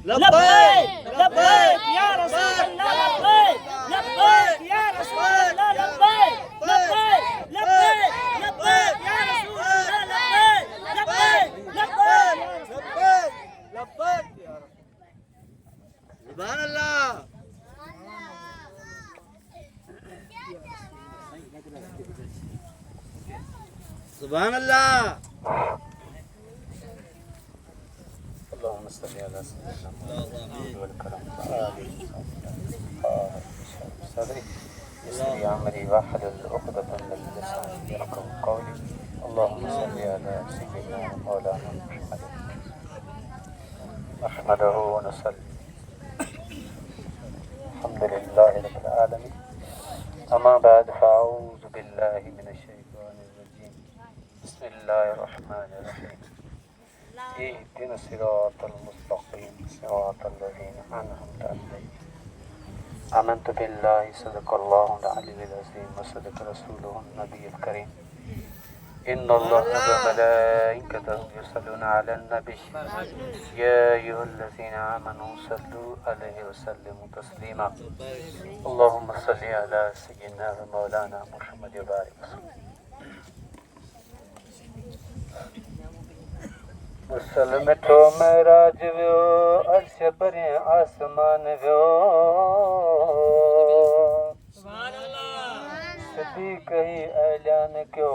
लब्बैक लब्बैक या रसूल अल्लाह लब्बैक लब्बैक या रसूल अल्लाह लब्बैक लब्बैक लब्बैक लब्बैक या रसूल अल्लाह लब्बैक लब्बैक लब्बैक लब्बैक लब्बैक या रसूल सुभान अल्लाह सुभान अल्लाह اللهم صل على سيدنا محمد والكرم صدري يسري عمري واحلل عقدة من لساني يفقهوا قولي اللهم صل على سيدنا مولانا محمد نحمده ونصلي الحمد لله رب العالمين أما بعد فأعوذ بالله من الشيطان الرجيم بسم الله الرحمن الرحيم اهدنا الصراط المستقيم صراط الذين أنعمت عليهم آمنت بالله صدق الله العلي العظيم وصدق رسوله النبي الكريم إن الله وملائكته يصلون على النبي يا أيها الذين آمنوا صلوا عليه وسلموا تسليما اللهم صل على سيدنا ومولانا محمد وبارك وسلم मुसलम ठो महराज वियो अर्श भरे आसमान वियो सिद्धी कही ऐलान क्यो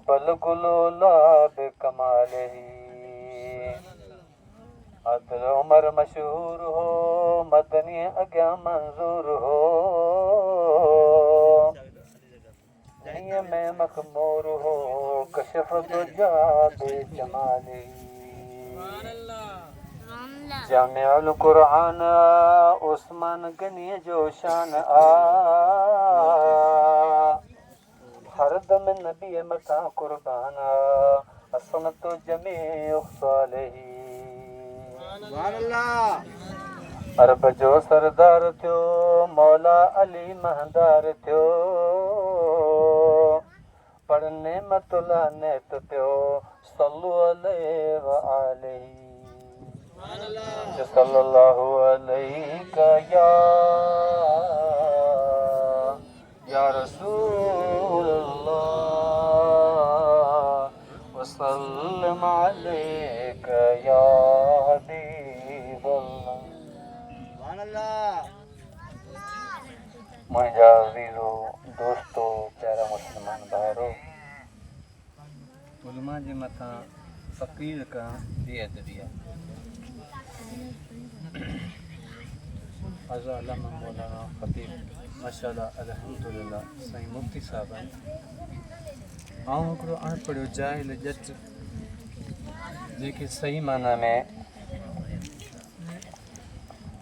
पल गुलो लाभ कमाल ही अदल उमर मशहूर हो मदनी अग्या मंजूर हो में मखमूर हो कशफ दुजा बेजमाल ही जामिउल कुरान उस्मान गनी जो शान आ हर दम नबी मथा कुर्बान असन तो जमी सालही सुभान अल्लाह अरब जो सरदार थियो मौला अली महदार थियो पढ़ने मतुला नेत थियो सल्लु अलैहि व आलिही सल्लल्लाहु अलैहि या रसूल अल्लाह व सल्लम अलैका या हबीब अल्लाह मुंहिंजा अज़ीज़ो दोस्तो प्यारा मुस्लमान भाइरो उलमा जे मथां फ़क़ीर का बेअदबी आहे हज़रत अल्लामा मौलाना ख़तीब माशाअल्लाह अल्हम्दुलिल्लाह साईं मुफ्ती साहब आहिनि ऐं हिकिड़ो अणपढ़ियो जाहिल ॼट जेके सही माना में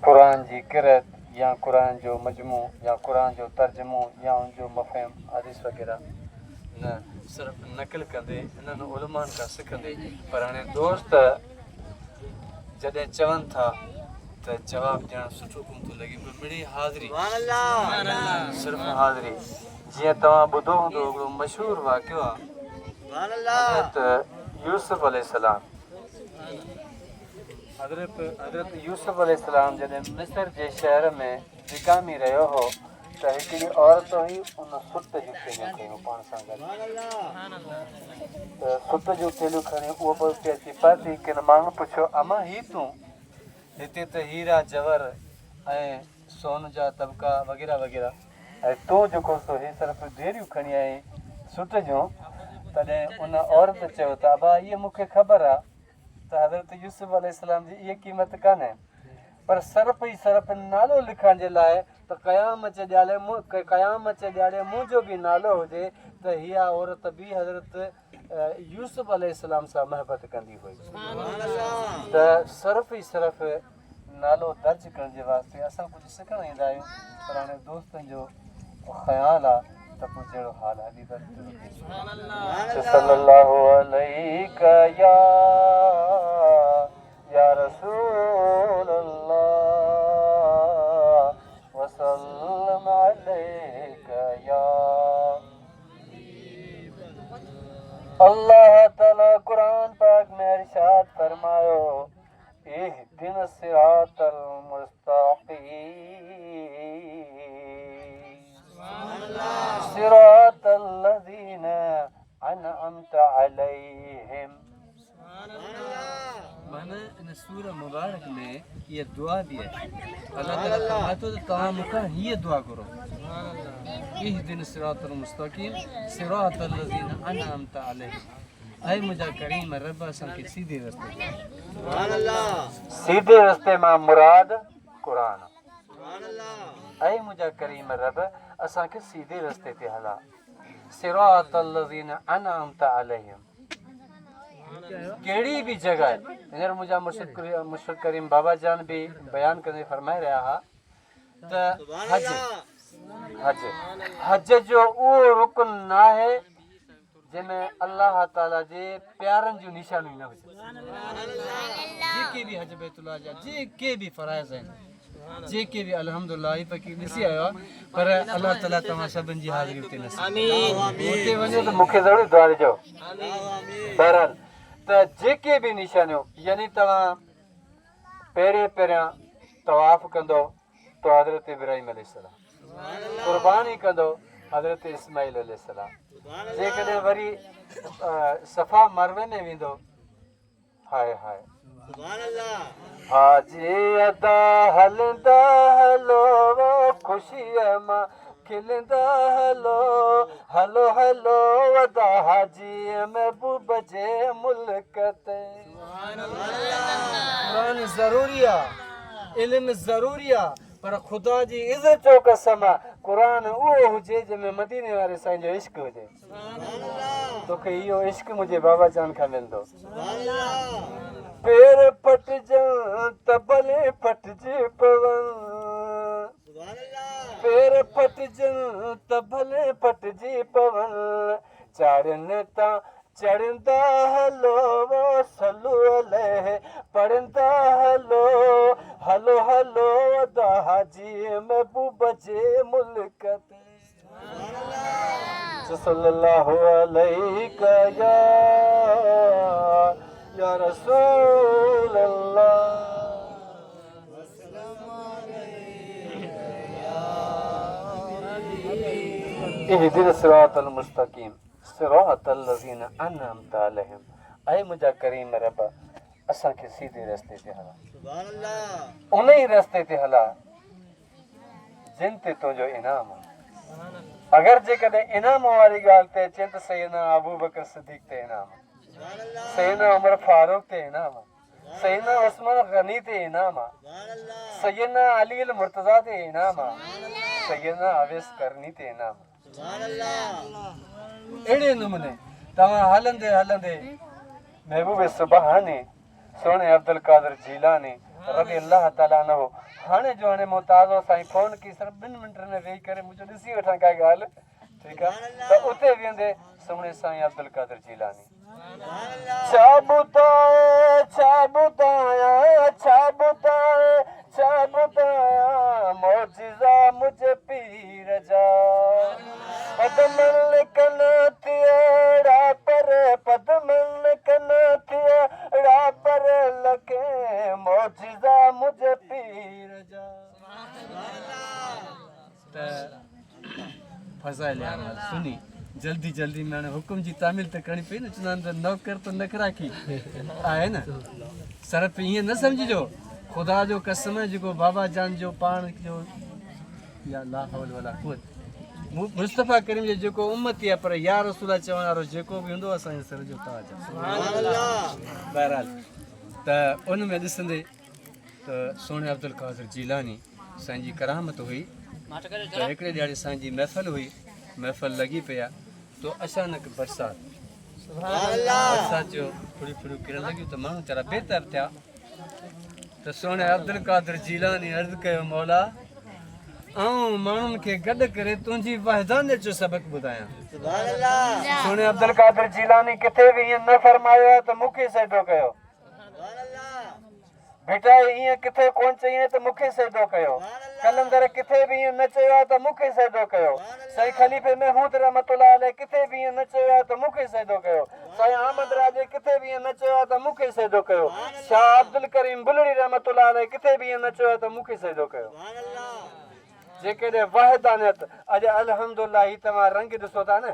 क़ुर जी किरत या क़ुर जो मजमू या क़ुर जो तर्जुमो या उनजो मफ़हम हदीस वग़ैरह न सिर्फ़ु नक़ल कंदे इन्हनि उलमानि खां सिखंदे पर हाणे दोस्त जॾहिं चवनि था त जवाबु ॾियणु सुठो कोन थो लॻे पर मिड़ी हाज़िरी सिर्फ़ु हाज़िरी जीअं तव्हां ॿुधो हूंदो हिकिड़ो मशहूरु वाक़ियो आहे हज़रत यूसुफ अलैहिस्सलाम हज़रत यूसुफ अलैहिस्सलाम जॾहिं मिस्र जे शहर में विकामी रहियो हो त हिकिड़ी औरत हुई उन सुत जूं थेलियूं खयूं पाण सां गॾु त सुत जूं थेलियूं खणी उहो बि उते अची पाती किन माण्हू पुछियो अमा ही तूं हिते त हीरा जवर ऐं सोन जा तबका वग़ैरह वग़ैरह ऐं तूं जेको सो ही सिर्फ़ु ढेरियूं खणी आई सुट जूं तॾहिं उन औरत चयो त अबा इहा मूंखे ख़बर आहे त हज़रत यूसुफ अलैहिस्सलाम जी इहा क़ीमत कान्हे पर सर्फ़ ई सर्फ़ नालो लिखण जे लाइ त क़यामत ॾियारे मुंहिंजो बि नालो हुजे त हीअ औरत बि हज़रत यूसुफ अलैहिस्सलाम सां महबत कंदी हुई त सर्फ़ ई सर्फ़ नालो दर्ज करण जे वास्ते असां कुझु सिखणु ईंदा आहियूं पर हाणे दोस्तनि जो ख़्यालु आहे त पोइ जहिड़ो हाल हली सल्लल्लाहु अलैका या रसूल अल्लाह व सल्लम अलैका या अल्लाह ताला कुरान पाक में इरशाद फरमायो इहदिना सिरातल मुस्तकीम सिरातल लज़ीना अनअमता अलैहिम। माना इन सूरह मुबारक में ये दुआ भी है। अल्लाह ताला फरमातो तो तव्हां मूंखां हीअ दुआ करो, इहदिना सिरातल मुस्तकीम सिरातल लज़ीना अनअमता अलैहिम। ऐ मुंहिंजा करीम रब असांखे सीधे रस्ते ते, सीधे रस्ते मां मुराद क़ुरान। ऐ मुंहिंजा करीम रब असांखे सीधे रस्ते ते हला। सिरातल लज़ीना अनअमता अलैहिम कहिड़ी बि जगह हींअर मुंहिंजा मुर्शिद करीम बाबा जान बि बयान कंदे फरमाए रहिया हुआ त हज जो उहो रुकन न आहे जंहिंमें अल्लाह ताला जे प्यारनि जूं निशानियूं न हुजनि। जेके बि हज बैतुल्लाह जा जेके बि फराइज़ आहिनि, जेके बि अल्हम्दुलिल्लाह ही फ़क़ीर ॾिसी आयो आहे, पर अल्लाह ताला तव्हां सभिनि जी हाज़िरी उते नसीब उते वञो त मूंखे ज़रूरु दुआ ॾिजो। बहरहाल त जेके बि निशानियूं यानी तव्हां पहिरियां तवाफ़ कंदो त हज़रत इब्राहिम अलैहिस्सलाम, क़ुर्बानी कंदो हज़रत इस्माइल अलैहिस्सलाम, जेकॾहिं वरी सफ़ा मरवे में वेंदो, हाय हाय हाजी अदा हलंदा हलो ख़ुशीअ मां खिलंदा हलो हलो हलो अदा हाजी महबूब जे मुल्क ते। क़ुरान ज़रूरी आहे, इल्म ज़रूरी आहे, पर ख़ुदा जी इज़त जो कसम आहे क़ुरान उहो हुजे जंहिंमें मदीने वारे साईं जो इश्क हुजे। तोखे इहो इश्क मुंहिंजे बाबा जान खां मिलंदो। पेर फटजनि त भले फटजी पवनि, पेर फटजनि त भले फटजी पवनि, चाढ़नि तां चढ़ंदा हलो सल्लू अलैह पढ़ंदा हलो हलो हलो अदा हाजी महबूब जे मुल्क ते। सल्लल्लाहु अलैका या रसूल अल्लाह। इहदिना सिरातल मुस्तकीम सिरातल लज़ीना अनअमता अलैहिम। ऐ मुंहिंजा करीम रब असांखे सीधे रस्ते ते हला, उन ई रस्ते ते हला जिन ते तुंहिंजो इनाम आहे। अगरि जेकॾहिं इनाम वारी ॻाल्हि ते अचे त सैयदना अबू बकर सिद्दीक़ ते इनाम आहे, सैयदना उमर फारूक ते इनाम आहे, सैयदना उस्मान गनी ते इनाम आहे, सैयदना अली अल मुर्तज़ा ते इनाम आहे, सैयदना अवैस करनी ते इनाम आहे। अहिड़े नमूने तव्हां हलंदे हलंदे महबूब सुबहानी सोने अब्दुल कादिर जीलानी रज़ी अल्लाह ताला अन्हु हाणे जो हाणे मोहताज़ो साईं फ़ोन की सिर्फ़ु 2 मिंटनि में वेही करे मुंहिंजो ॾिसी वठां का ॻाल्हि, ठीकु आहे, त उते वेंदे सुहिणे साईं अब्दुल कादिर जीलानी छा ॿुधायां मौजिज़ा मुंहिंजे पीर जा पदमल कनतिया पदमल कनतिया पर लके मौजिज़ा मुंहिंजे पीर जा। त फज़ाइल अहमद सुनी जल्दी जल्दी में हाणे हुकुम जी तामील त करणी पई न, चवंदा आहिनि त नौकर त नखराकी आहे न। सिर्फ़ु ईअं न सम्झिजो ख़ुदा जो कसम जेको बाबा जान जो पाण जो या ला हौल वला कुवत मुस्तफ़ा करीम जो जेको उम्मती आहे, पर या रसूला चवण वारो जेको बि हूंदो असांजे सर जो ताज आहे। बहरहाल त उन में ॾिसंदे त सोने अब्दुल कादिर जीलानी साईं जी करामत हुई त हिकिड़े ॾियारे साईं जी महफ़िल हुई, महफ़िल लॻी पई आहे तो अचानक बरसात जो थोड़ी थोड़ी किरण लॻियूं त माण्हू वीचारा बेताब थिया त सोने अब्दुल कादिर जीलानी अर्ज़ु कयो मौला आऊं माण्हुनि खे गॾु करे तुंहिंजी वहदानियत जो सबक़ ॿुधायां। सोने अब्दुल कादिर जीलानी किथे बि ईअं न फरमायो आहे त मूंखे सजदो कयो, बेटा ईअं किथे कोन चई त मूंखे सजदो कयो, कलंदर किथे बि ईअं न चयो आहे त मूंखे सजदो कयो, साईं खलीफ़े महमूद रहमतुल्लाह अलैह किथे बि ईअं न चयो आहे त मूंखे सजदो कयो, साईं अहमद राजे किथे भी न चयो त मूंखे सजदो कयो शाह अब्दुल करीम बुलड़ी रहमतुल्लाह अलैह किथे भी न चयो त मूंखे सजदो कयो जेकॾहिं वहदानियत अॼु अल्हम्दुलिल्लाह ही तव्हां रंग ॾिसो था न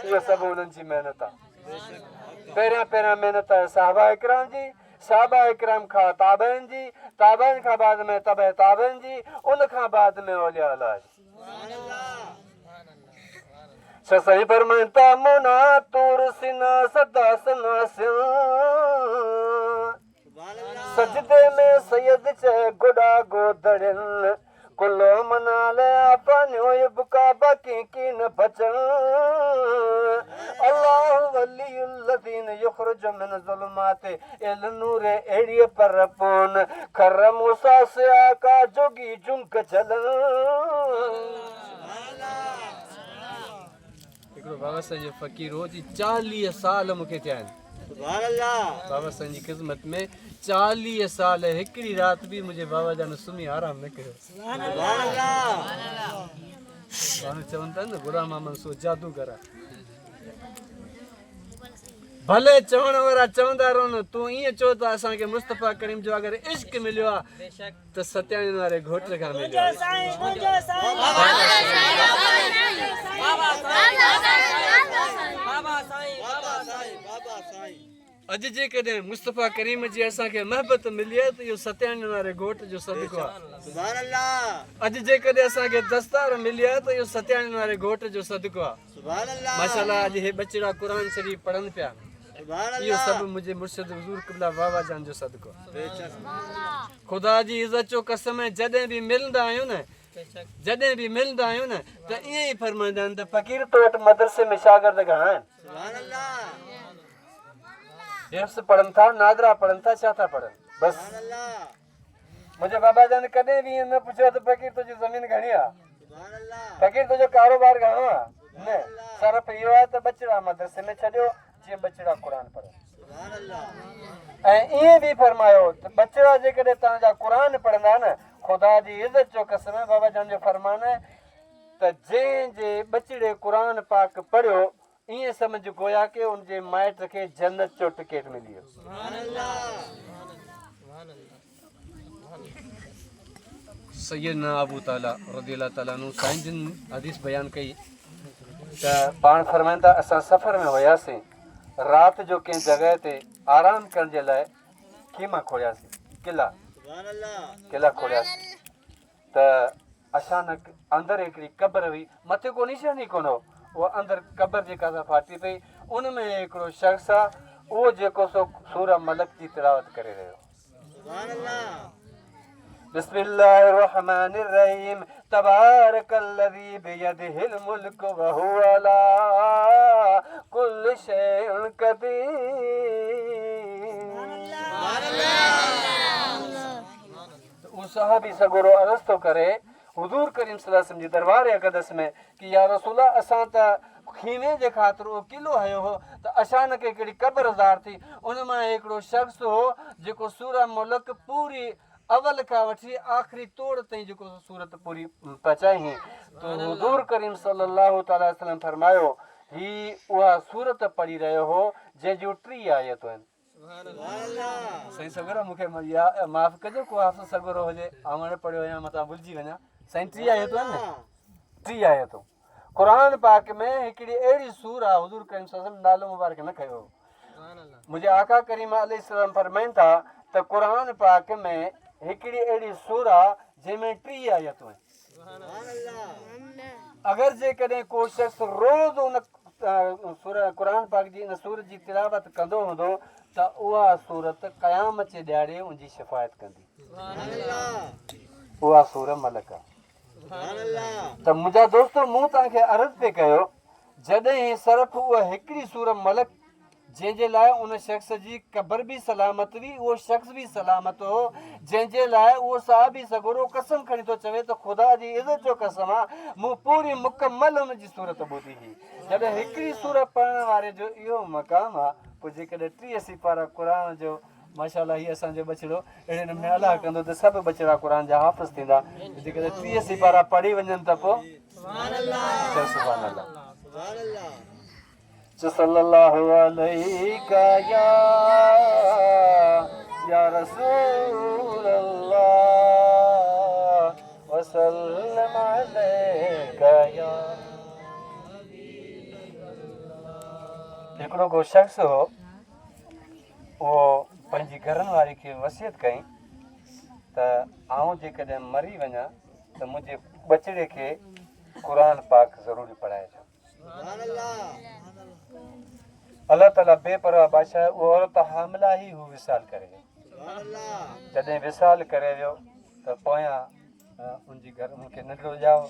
उहे सभु उन्हनि जी महिनत आहे पहिरियां पहिरियां महिनत आहे साहबा इकराम जी साहबा इकराम खां ताबईन जी ताबईन खां बाद में तबे ताबईन जी उन खां बाद में औलिया अल्लाह सही फरमाता मुना तूर सिना सदा सना सजदे में सैयद च गुडा गोदड़न कुलो मना ले अपनो बुका बाकी की न बचन अल्लाह वलियुल्लज़ीन युखरिजु मिन ज़ुलुमाति इल नूर एड़ी पर पोन खर मूसा से आका जोगी जुंक जलन हिकिड़ो बाबा साईं जो फ़क़ीर हो जी 40 साल मूंखे थिया आहिनि सुभान अल्लाह बाबा साईं जी ख़िदमत में 40 साल हिकिड़ी रात बि मुंहिंजे बाबा जान सुम्ही आराम न कयो सुभान अल्लाह माण्हू चवनि था न गुलाम मोहम्मद सो जादूगर आहे भले चवण वारा चवंदा रहनि तूं ईअं चओ त असांखे मुस्तफ़ा करीम जो अगरि इश्क मिलियो आहे त सत्यानंद वारे घोट खां मिलियो अॼु जेकॾहिं मुस्तफ़ा करीम जी असांखे महबत मिली आहे त इहो सत्यानंद वारे घोट जो सदको आहे सुभान अल्लाह अॼु जेकॾहिं असांखे दस्तार मिली आहे त इहो सत्यानंद वारे घोट जो सदको आहे सुभान अल्लाह माशाअल्लाह अॼु हे बचड़ा क़ुरान शरीफ़ पढ़नि पिया इहो सभु मुंहिंजे मुर्शिद हुज़ूर क़िबला बाबा जान जो सदको ख़ुदा जी इज़त जो कसम है जॾहिं बि मिलंदा आहियूं न जॾहिं बि मिलंदा आहियूं न त ईअं ई फरमाईंदा आहिनि त फ़क़ीर तो वटि मदरसे में शागिर्द घणा आहिनि सुभान अल्लाह हिफ्ज़ पढ़नि था नादरा पढ़नि था छा था पढ़नि बस मुंहिंजे बाबा जान कॾहिं बि ईअं न पुछियो त फ़क़ीर तुंहिंजी ज़मीन घणी आहे फ़क़ीर तुंहिंजो कारोबार घणो आहे न सरफ इहो आहे त बचड़ा मदरसे में छॾियो जीअं बचड़ा क़ुर पढ़नि ऐं ईअं बि फरमायो त बचड़ा जेकॾहिं तव्हांजा क़ुर पढ़ंदा न ख़ुदा जी इज़त जो कसम आहे बाबा जान जो फरमान आहे त जंहिंजे बचड़े क़ुर पाक पढ़ियो ईअं सम्झ गोया के उनजे माइट खे जन्नत जो टिकट मिली वियो सैयदना अबू ताला रज़ियल्लाहु ताला अन्हु साईं जिन हदीस बयान कई त पाण फरमाइनि था असां सफ़र में हुयासीं राति जो कंहिं जॻह ते आराम करण जे लाइ ख़ीमा खोलियासीं किला खोलियासीं त अचानक अंदरि हिकिड़ी क़बर हुई मथे को निशान ई कोन हो उहा अंदरि क़बर जेका सा फाटी पई उन में हिकिड़ो शख़्स आहे उहो जेको सो सूरह मलक जी तिलावत करे रहियो बिस्मिल्लाहिर रहमानिर रहीम तबारकल्लज़ी बियदिहिल मुल्क व हुवा अला कुल्लि शैइन क़दीर उहो सहाबी सगोरो अर्ज़ थो करे हुज़ूर करीम सल्लल्लाहु अलैहि वसल्लम जी दरबार अक़दस में कि या रसूल असां त खीमे जे ख़ातिर उहो किलो हयो हो त अचानक हिकिड़ी क़बर ज़ाहिर थी उन मां हिकिड़ो शख़्स हो जेको सूरह मुल्क पूरी अवल खां वठी आख़िरी तोड़ ताईं जेको सूरत पूरी पचाई तो हुज़ूर करीम सल्लल्लाहु अलैहि वसल्लम फरमायो ही उहा सूरत पढ़ी रहियो हो जंहिंजूं 3 आयतूं आहिनि साईं सगोरो मूंखे माफ़ कजो को हाफ़िज़ सगोरो हुजे ऐं न पढ़ियो या मतां भुलिजी वञा साईं 3 आयतूं आहिनि न 3 आयतूं क़ुर पाक में हिकिड़ी अहिड़ी सूर आहे हुज़ूर करीम सल्लल्लाहु अलैहि वसल्लम नालो मुबारक न खयो मुंहिंजे आका करीम अलैहिस्सलाम फरमाइनि था त क़ुर पाक में हिकिड़ी अहिड़ी सूर आहे जंहिंमें 3 आयतूं आहिनि अगरि जेकॾहिं को शख़्स रोज़ उन क़ुर पाक जी इन सूरत जी तिलावत कंदो हूंदो त उहा सूरत क़यामत जे ॾियारे उनजी शिफ़ायत कंदी उहा सूरह मलक आहे त मुंहिंजा दोस्तो मूं तव्हांखे अर्ज़ पे कयो जॾहिं सिर्फ़ु उहा हिकिड़ी सूरह मलक जंहिंजे लाइ उन शख़्स जी क़बर बि सलामत हुई उहो शख़्स बि सलामत हो जंहिंजे लाइ उहो साहबी सगोरो कसम खणी थो चवे त ख़ुदा जी इज़त जो कसम आहे मूं पूरी मुकमल हुनजी सूरत ॿुधी हुई जॾहिं हिकिड़ी सूरत पढ़ण वारे जो इहो मक़ाम आहे पोइ जेकॾहिं 30 सिपारा क़ुर जो माशाअल्लाह हीअ असांजो बचिड़ो अहिड़े नमूने अलाह कंदो त सभु बचिड़ा क़ुर जा हाफ़िज़ थींदा जेकॾहिं 30 सिपारा पढ़ी वञनि त पोइ सुभान अल्लाह सल्लल्लाहु अलैका या रसूल अल्लाह वसल्लम अलैका या। हिकिड़ो को शख़्स हो, उहो पंहिंजी घरनि वारी खे वसियत कई त आउं जेकॾहिं मरी वञा त मुंहिंजे बचिड़े खे क़ुरान पाक ज़रूरी पढ़ाइजो। अल्लाह ताला बेपरवाह बादशाह, उहो औरत हामिला ई हू विसाल करे वियो। जॾहिं विसाल करे वियो त पोयां उनजी घर उनखे नंढिड़ो ॼाओ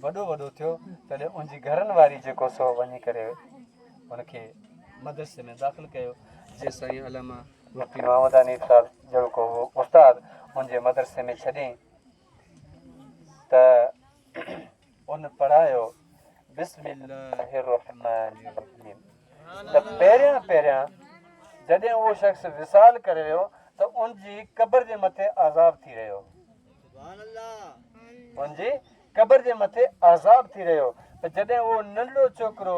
वॾो वॾो थियो, तॾहिं उनजी घरनि वारी जेको सो वञी करे उनखे मदरसे में दाख़िल कयो। जे साईं अलामा मुफ्ती मोहम्मदानी साहब जेको हो उस्ताद मुंहिंजे मदरसे में छॾियईं त उन पढ़ायो बिस्मिल्लाहिर्रहमानिर्रहीम। त पहिरियां पहिरियां जॾहिं उहो शख़्स विसाल करे वियो त उनजी क़ब्र जे मथे आज़ाब थी रहियो, उनजी क़ब्र जे मथे आज़ाब थी रहियो। त जॾहिं उहो नंढिड़ो छोकिरो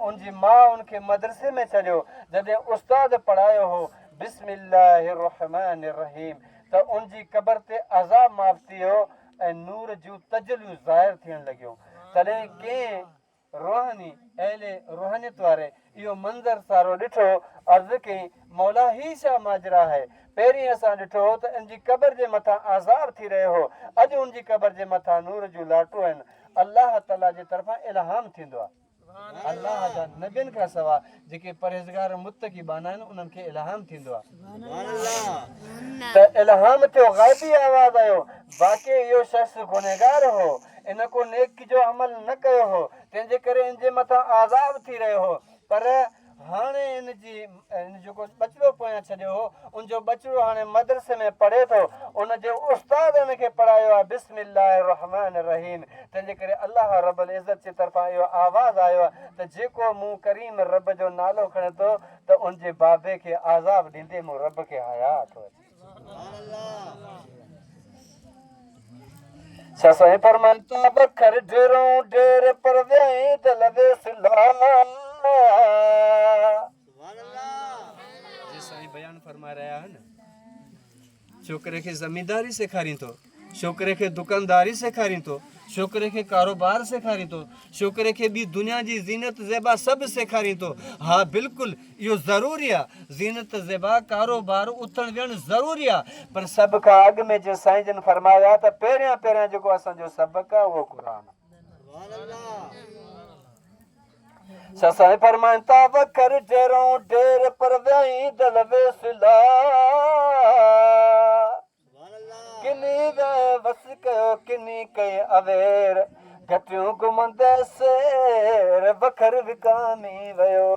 उनजी माउ उनखे मदरसे में छॾियो, जॾहिं उस्ताद पढ़ायो हो बिस्मिल्लाहिर्रहमानिर्रहीम त उनजी क़ब्र ते अज़ाब माफ़ थी वियो ऐं नूर जूं तजलियूं ज़ाहिर थियण लॻियूं। तॾहिं कंहिं रूहानी अहले रूहानियत वारे इहो मंज़र सारो ॾिठो, अर्ज़ु कई मौला ही छा माजरा है। पहिरीं असां ॾिठो हो त इनजी क़ब्र जे मथां आज़ाब थी रहियो हो, अॼु उनजी क़ब्र जे मथां नूर जूं लाटूं आहिनि। अलाह ताला जे तरफ़ां इल्हाम थींदो आहे। अलाह जा नबियनि खां सवाइ जेके परहेज़गार मुत्तक़ी बाना आहिनि उन्हनि खे इल्हाम थींदो आहे। त इल्हाम थियो, ग़ैबी आवाज़ आयो, बाक़ी इहो शख़्स गुनहगार हो, इन को नेकी जो अमल न कयो हो, तंहिंजे करे इन जे मथां आज़ाब थी रहियो हो। पर हाणे इन जेको बचिड़ो पोयां छॾियो हो, उनजो बचिड़ो हाणे मदरसे में पढ़े थो, उनजे उस्ताद इनखे पढ़ायो आहे बिस्मिल्लाहिर्रहमानिर्रहीम। तंहिंजे करे अलाह रब्बुल इज़्ज़त जे तरफ़ां इहो आवाज़ आयो आहे त जेको मूं करीम रब जो नालो खणे थो त उनजे बाबे खे आज़ाब ॾींदे मूं रब खे हया थो अचे। छा साईं फरमाइनि था बखर ढेरों ढेर पर वियाई त लॻे जे साईं बयान फरमा रहिया आहिनि। छोकिरे खे ज़मींदारी सेखारींदो, छोकिरे खे दुकानदारी सेखारींदो, छोकिरे खे कारोबार सेखारींदो, छोकिरे खे ॿी दुनिया जी ज़ीनत ज़ेबा सभु सेखारींदो। हा बिल्कुलु इहो ज़रूरी आहे, ज़ीनत ज़ेबा कारोबार उथण विहणु ज़रूरी आहे, पर सभु खां अॻु में जो साईं जन फरमायो आहे त पहिरियां पहिरियां जेको असांजो सबक़ु आहे उहो क़ुर आहे। साईं फरमाइनि था वखर ढेरों ढेर पर वियाई दल वेसिला किनी वस कयो किनी कई अवेर घटियूं घुमंदे सेर वखर विकामी वियो।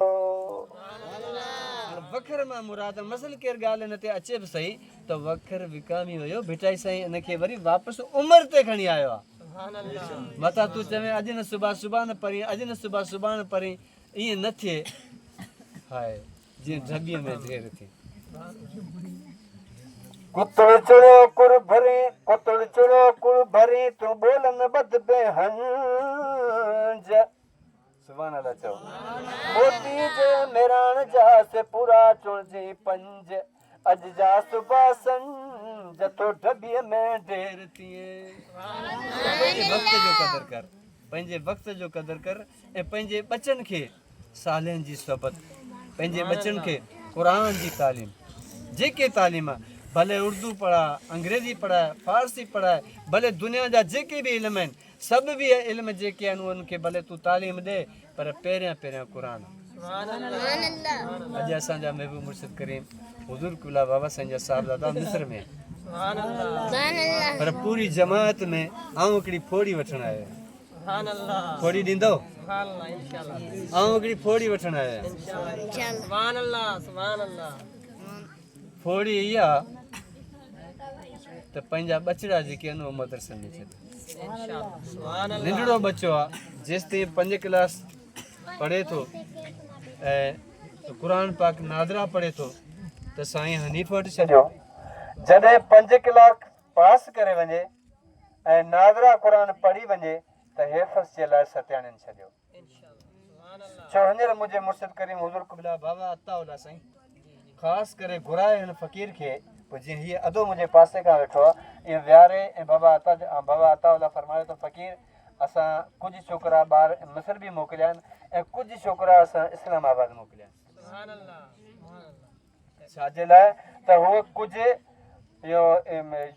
वखर मां मुराद मसल केरु ॻाल्हि हिन ते अचे बि सही त वखर विकामी वियो, भिटाई साईं इनखे वरी वापसि उमिरि ते खणी आयो आहे। मथां तूं चवे अॼु न सुभाणे सुभाणे पढ़ी, अॼु न सुभाणे सुभाणे पढ़ी, ईअं न थिए। हाय जीअं ढॿीअ में ढेर थिए। कुतड़ चढ़ो कुड़ भरी, कुतड़ चढ़ो कुड़ भरी, तूं बोलन बद बेहंज। सुभाणे अल्लाह चओ मोती जे मेराण जा से पूरा चुणजी पंज, अॼु जा सुभाणे संज तो ढॿीअ में ढेर थिए। पंहिंजे वक़्त जो क़दुरु कर, पंहिंजे वक़्त जो क़दुरु कर ऐं पंहिंजे बचनि खे सालनि जी सोबत, पंहिंजे बचनि खे क़ुर जी तालीम, जेके तालीम भले उर्दू पढ़ा, अंग्रेज़ी पढ़ाए, फारसी पढ़ाए, भले दुनिया जा जेके बि इल्म आहिनि, सभु बि इल्म जेके आहिनि उन्हनि खे भले तूं तालीम ॾे, पर पहिरियां पहिरियां क़ुर। अॼु असांजा महबूब मुर्शिद करीम हुज़ूर कुला बाबा साईं जा साहिबज़ादा मिस्र में, पर पूरी जमात में आऊं हिकिड़ी फोड़ी वठणु आयो आहियां। फोड़ी ॾींदो? आऊं हिकिड़ी फोड़ी वठणु आयो आहियां। फोड़ी इहा त पंहिंजा बचिड़ा जेके आहिनि उहे मदरसे में छॾे। नंढिड़ो बच्चो आहे, जेसिताईं 5 क्लास पढ़े थो ऐं क़ुर पाक नादरा पढ़े थो त साईं हनीफ़ वटि छॾियो। जॾहिं 5 क्लास पास करे वञे ऐं नादरा क़ुर पढ़ी वञे त हेफ़ज़ जे लाइ सत्याननि छॾियो। छो हींअर मुंहिंजे मुर्शिद करीम हुज़ूर क़िबला बाबा अताउल्ला साईं ख़ासि करे घुराए हिन फ़क़ीर खे पोइ जीअं हीअ अधो मुंहिंजे पासे खां वेठो आहे ईअं विहारे ऐं बाबा अताउल्ला फरमायो त फ़क़ीर असां कुझु छोकिरा ॿार मिस्र बि मोकिलिया आहिनि ऐं कुझु छोकिरा असां इस्लामाबाद मोकिलिया आहिनि छाजे लाइ त उहो कुझु इहो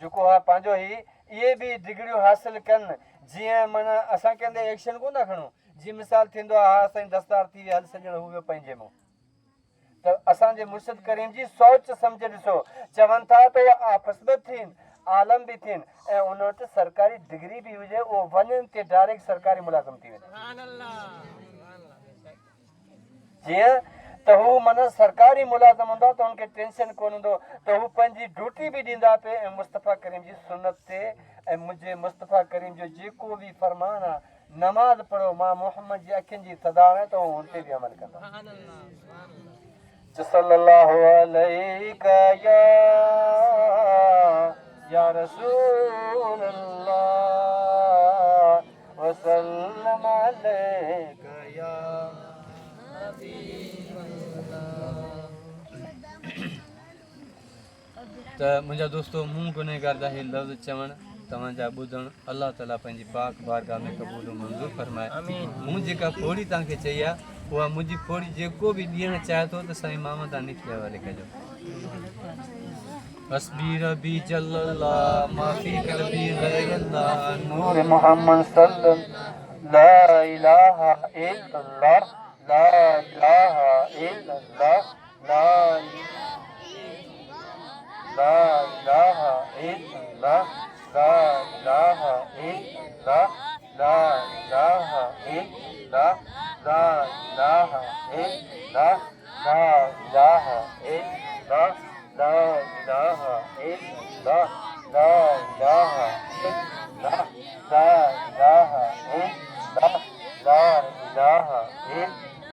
जेको आहे पंहिंजो ई इहे बि डिग्रियूं हासिल कनि जीअं माना असां कंहिंजे एक्शन कोन था खणूं जीअं मिसाल थींदो आहे हा साईं दस्तार थी विया हल सॼण हू वियो पंहिंजे मां त असांजे मुर्शिद करीम जी सोच सम्झ ॾिसो चवनि था त उहा आफ़िसबत थियनि आलम बि थियनि ऐं उन वटि सरकारी डिग्री बि हुजे उहो वञनि ते डायरेक्ट सरकारी मुलाज़िम थी वञे जीअं त हू माना सरकारी मुलाज़िम हूंदा त हुनखे टेंशन कोन हूंदो त हू पंहिंजी ड्यूटी बि ॾींदा पिए ऐं मुस्तफ़ा करीम जी सुनत ते ऐं मुंहिंजे मुस्तफ़ा करीम जो जेको बि फरमान आहे नमाज़ पढ़ो मां मोहम्मद जी अखियुनि जी सदा आहे त हू हुन ते बि अमल कंदा सल्लल्लाहु अलैका या रसूल अल्लाह वसल्लम अलैका या त मुंहिंजा दोस्तो मूं गुनहगार जा इहे लफ़्ज़ चवणु तव्हांजा ॿुधणु अलाह ताला पंहिंजी पाक बारगाह में क़बूल मंज़ूर फरमाए मूं जेका फोड़ी तव्हांखे चई आहे उहा मुंहिंजी फोड़ी जेको बि ॾियणु चाहे थो त साईं मामा तानी खे हवाले कजो हस्बी रबी जल्लल्लाह माफ़ी क़ल्बी ग़ैरल्लाह नूर मोहम्मद सल्लल्लाहु ला इलाहा इल्लल्लाह ला इलाहा इल्लल्लाह ला इलाहा इल्लल्लाह ला इलाहा इल्लल्लाह ला इलाहा इल्लल्लाह ला इलाहा इल्लल्लाह ला इलाहा इल्लल्लाह ला इलाहा इल्लल्लाह ला इलाहा इल्लल्लाह ला इलाहा इल्लल्लाह ला इलाहा इल्लल्लाह